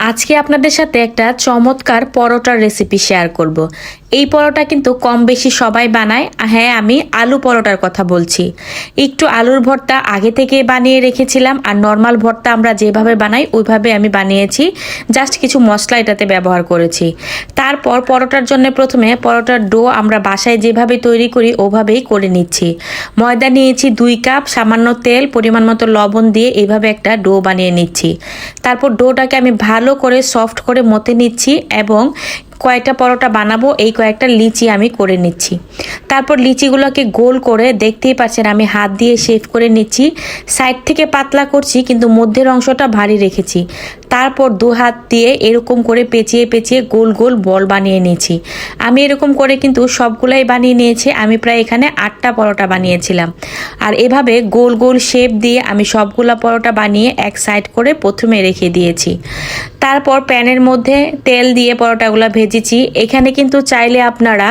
আজকে আপনাদের সাথে একটা চমৎকার পরোটার রেসিপি শেয়ার করব। এই পরোটা কিন্তু কম বেশি সবাই বানায়। হ্যাঁ, আমি আলু পরোটার কথা বলছি। একটু আলুর ভর্তা আগে থেকে বানিয়ে রেখেছিলাম, আর নর্মাল ভর্তা আমরা যেভাবে বানাই ওইভাবে আমি বানিয়েছি। জাস্ট কিছু মশলা এটাতে ব্যবহার করেছি। তারপর পরোটার জন্য প্রথমে পরোটার ডো আমরা বাসায় যেভাবে তৈরি করি ওভাবেই করে নিচ্ছি। ময়দা নিয়েছি 2 কাপ, সামান্য তেল, পরিমাণ মতো লবণ দিয়ে এইভাবে একটা ডো বানিয়ে নিচ্ছি। তারপর ডোটাকে আমি ভালো করে সফট করে মতে নিচ্ছি এবং কয়েকটা পরোটা বানাবো এই কয়েকটা লিচি আমি করে নিচ্ছি। তারপর লিচিগুলোকে গোল করে দেখতেই পাচ্ছেন আমি হাত দিয়ে শেপ করে নিচ্ছি। সাইড থেকে পাতলা করছি কিন্তু মধ্যের অংশটা ভারী রেখেছি। তারপর 2 হাত দিয়ে এরকম করে পেঁচিয়ে পেঁচিয়ে গোল গোল বল বানিয়ে নিয়েছি। আমি এরকম করে কিন্তু সবগুলাই বানিয়ে নিয়েছি। আমি প্রায় এখানে 8টা পরোটা বানিয়েছিলাম। আর এভাবে গোল গোল শেপ দিয়ে আমি সবগুলা পরোটা বানিয়ে এক সাইড করে প্রথমে রেখে দিয়েছি। তারপর প্যানের মধ্যে তেল দিয়ে পরোটাগুলো ভেজেছি। এখানে কিন্তু চাইলে আপনারা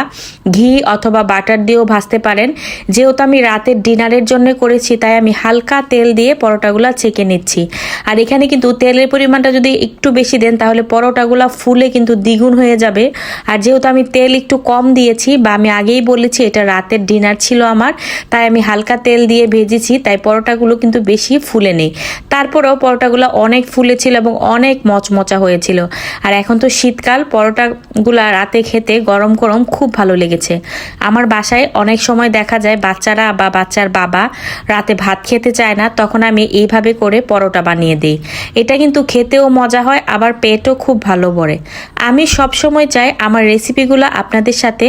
ঘি অথবা বাটার দিয়েও ভাজতে পারেন। যেহেতু আমি রাতের ডিনারের জন্য করেছি তাই আমি হালকা তেল দিয়ে পরোটাগুলো ছেঁকে নিচ্ছি। আর এখানে কিন্তু তেলের পরিমাণটা যদি একটু বেশি দেন তাহলে পরোটাগুলো ফুলে কিন্তু দ্বিগুণ হয়ে যাবে। আর যেহেতু আমি তেল একটু কম দিয়েছি, বা আমি আগেই বলেছি এটা রাতের ডিনার ছিল আমার, তাই আমি হালকা তেল দিয়ে ভেজেছি, তাই পরোটাগুলো কিন্তু বেশি ফুলে নেই। তারপরেও পরোটাগুলো অনেক ফুলেছিল এবং অনেক মচমচা হয়েছিল। আর এখন তো শীতকাল, পরোটাগুলো রাতে খেতে গরম গরম খুব ভালো লেগেছে। আমার বাসায় অনেক সময় দেখা যায় বাচ্চারা বা বাচ্চার বাবা রাতে ভাত খেতে চায় না, তখন আমি এইভাবে করে পরোটা বানিয়ে দিই। এটা কিন্তু খেতেও মজা হয়, আবার পেটও খুব ভালো ভরে। আমি সবসময় চাই আমার রেসিপিগুলো আপনাদের সাথে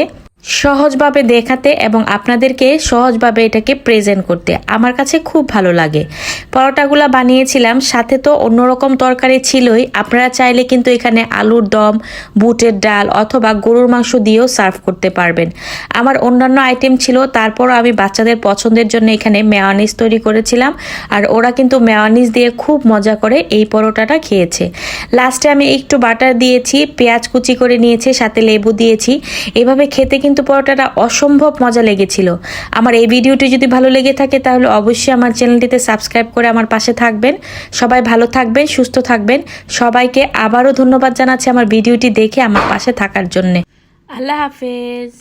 সহজভাবে দেখাতে এবং আপনাদেরকে সহজভাবে এটাকে প্রেজেন্ট করতে। আমার কাছে খুব ভালো লাগে। পরোটাগুলো বানিয়েছিলাম, সাথে তো অন্যরকম তরকারি ছিলই। আপনারা চাইলে কিন্তু এখানে আলুর দম, বুটের ডাল অথবা গরুর মাংস দিয়েও সার্ভ করতে পারবেন। আমার অন্যান্য আইটেম ছিল, তারপরও আমি বাচ্চাদের পছন্দের জন্য এখানে মেয়োনিজ তৈরি করেছিলাম। আর ওরা কিন্তু মেয়োনিজ দিয়ে খুব মজা করে এই পরোটাটা খেয়েছে। লাস্টে আমি একটু বাটার দিয়েছি, পেঁয়াজ কুচি করে নিয়েছি, সাথে লেবু দিয়েছি। এভাবে খেতে কিন্তু পরোটাটা অসম্ভব মজা লেগেছিল। আমার এই ভিডিওটি যদি ভালো লেগে থাকে তাহলে অবশ্যই আমার চ্যানেলটিতে সাবস্ক্রাইব করে আমার পাশে থাকবেন। সবাই ভালো থাকবেন, সুস্থ থাকবেন। সবাইকে আবারও ধন্যবাদ জানাচ্ছি আমার ভিডিওটি দেখে আমার পাশে থাকার জন্যে। আল্লাহ হাফেজ।